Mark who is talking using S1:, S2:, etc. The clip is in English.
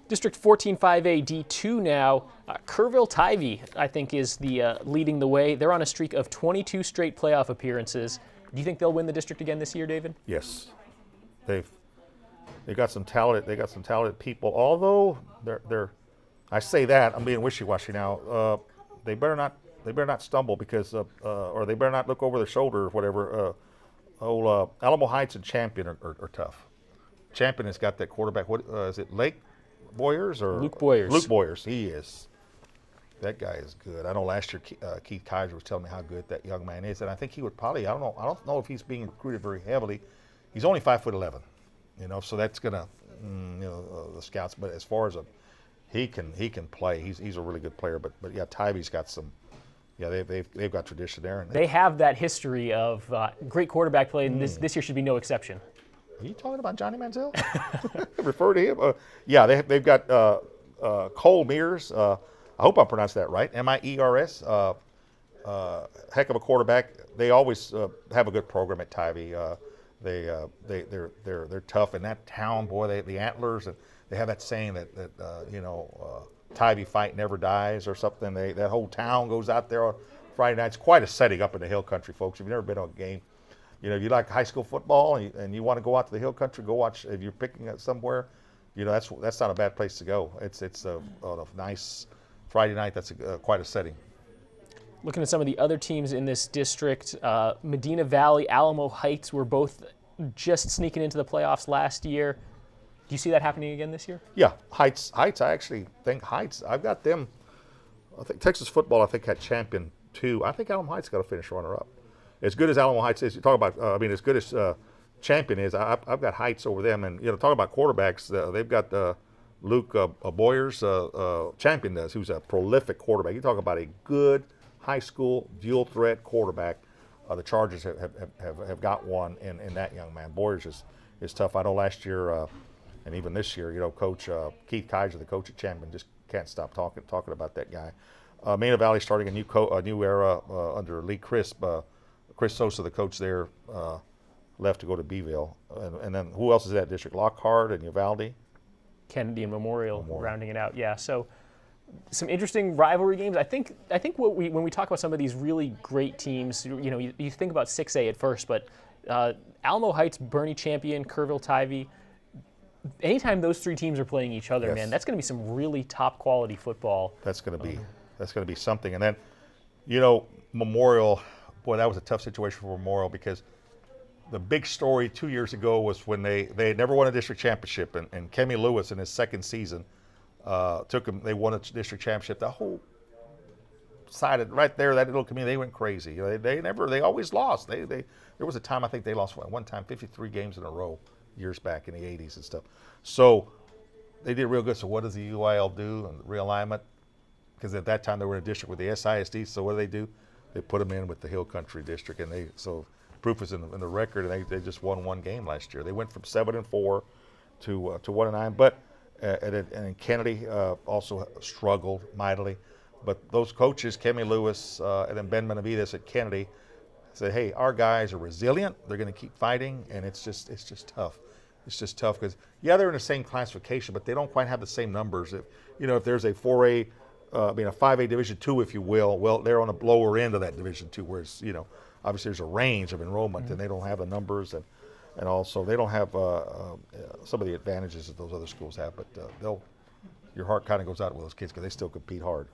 S1: District 14-5A D2 now. Kerrville Tivy, I think, is the leading the way. They're on a streak of 22 straight playoff appearances. Do you think they'll win the district again this year, David?
S2: Yes, they got some talent. They got some talented people. Although they're I say that I'm being wishy-washy now. They better not stumble because or they better not look over their shoulder or whatever. Alamo Heights and Champion are tough. Champion has got that quarterback. What is it? Lake Boyers or
S1: Luke Boyers.
S2: Luke Boyers. He is. That guy is good. I know last year Keith Kaiser was telling me how good that young man is, and I think he would probably. I don't know if he's being recruited very heavily. He's only 5'11", so that's gonna, the scouts. But as far as he can play. He's a really good player. But yeah, Tivy's got some. Yeah, they've got tradition there. And
S1: they have that history of great quarterback play, and this year should be no exception.
S2: Are you talking about Johnny Manziel? Refer to him. Yeah, they've got Cole Mears. I hope I'm pronouncing that right. Miers. Heck of a quarterback. They always have a good program at Tivy. They're tough in that town. Boy, the Antlers, and they have that saying that Tivy fight never dies or something. That whole town goes out there on Friday nights. Quite a setting up in the hill country, folks. If you've never been to a game, if you like high school football and you want to go out to the hill country, go watch. If you're picking it somewhere, that's not a bad place to go. It's a nice Friday night. That's quite a setting.
S1: Looking at some of the other teams in this district, Medina Valley, Alamo Heights were both just sneaking into the playoffs last year. Do you see that happening again this year?
S2: Yeah, Heights. I actually think Heights. I've got them. I think Texas football. I think had champion too. I think Alamo Heights got to finish runner-up. As good as Alamo Heights is, you talk about. As good as champion is. I've got Heights over them, and talk about quarterbacks. They've got Luke Boyers. Champion does, who's a prolific quarterback. You talk about a good high school dual threat quarterback. The Chargers have got one in that young man. Boyers is tough. I know last year. And even this year, Coach Keith Kaiser, the coach at Champion, just can't stop talking about that guy. Medina Valley starting a new era under Lee Crisp. Chris Sosa, the coach there, left to go to Beeville. And then who else is in that district? Lockhart and Uvalde?
S1: Kennedy and Memorial rounding it out. Yeah, so some interesting rivalry games. I think when we talk about some of these really great teams, you think about 6A at first, but Alamo Heights, Boerne Champion, Kerrville Tivy. Anytime those three teams are playing each other, man, that's going to be some really top quality football.
S2: That's going to be something. And then, Memorial, boy, that was a tough situation for Memorial because the big story 2 years ago was when they had never won a district championship, and Kemi Lewis in his second season took them. They won a district championship. The whole side right there, that little community, they went crazy. They always lost. There was a time I think they lost one time 53 games in a row. Years back in the 80s and stuff. So they did real good. So what does the UIL do and realignment? Because at that time they were in a district with the SISD. So what do? They put them in with the Hill Country District, and so proof is in the record. And they just won one game last year. They went from 7-4 to 1-9. But and Kennedy also struggled mightily. But those coaches, Kemi Lewis and then Ben Benavides at Kennedy, said, hey, our guys are resilient. They're going to keep fighting, and it's just tough. It's just tough because, they're in the same classification, but they don't quite have the same numbers. If there's a 4A, a 5A Division II, if you will, well, they're on the lower end of that Division II, whereas, obviously there's a range of enrollment, and they don't have the numbers, and also they don't have some of the advantages that those other schools have, but your heart kind of goes out with those kids because they still compete hard.